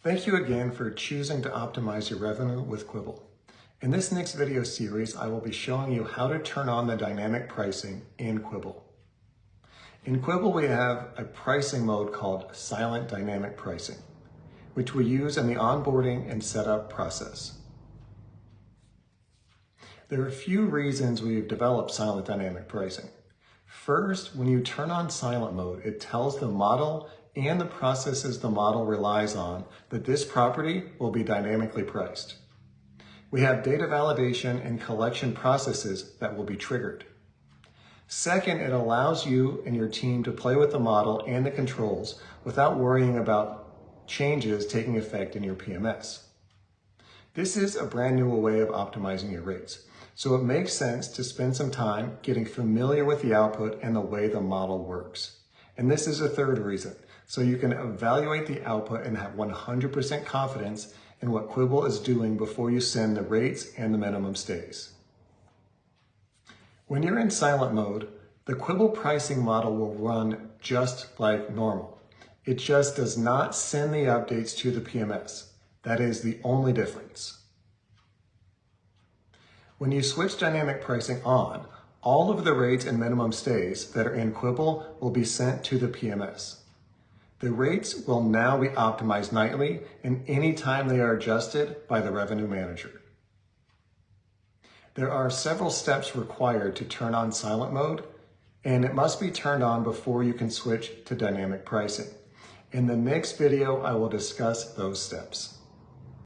Thank you again for choosing to optimize your revenue with Quibble. In this next video series, I will be showing you how to turn on the dynamic pricing in Quibble. In Quibble, we have a pricing mode called Silent Dynamic Pricing, which we use in the onboarding and setup process. There are a few reasons we've developed Silent Dynamic Pricing. First, when you turn on silent mode, it tells the model and the processes the model relies on that this property will be dynamically priced. We have data validation and collection processes that will be triggered. Second, it allows you and your team to play with the model and the controls without worrying about changes taking effect in your PMS. This is a brand new way of optimizing your rates, so it makes sense to spend some time getting familiar with the output and the way the model works. And this is a third reason, so you can evaluate the output and have 100% confidence in what Quibble is doing before you send the rates and the minimum stays. When you're in silent mode, the Quibble pricing model will run just like normal. It just does not send the updates to the PMS. That is the only difference. When you switch dynamic pricing on, all of the rates and minimum stays that are in Quibble will be sent to the PMS. The rates will now be optimized nightly and anytime they are adjusted by the revenue manager. There are several steps required to turn on silent mode, and it must be turned on before you can switch to dynamic pricing. In the next video, I will discuss those steps.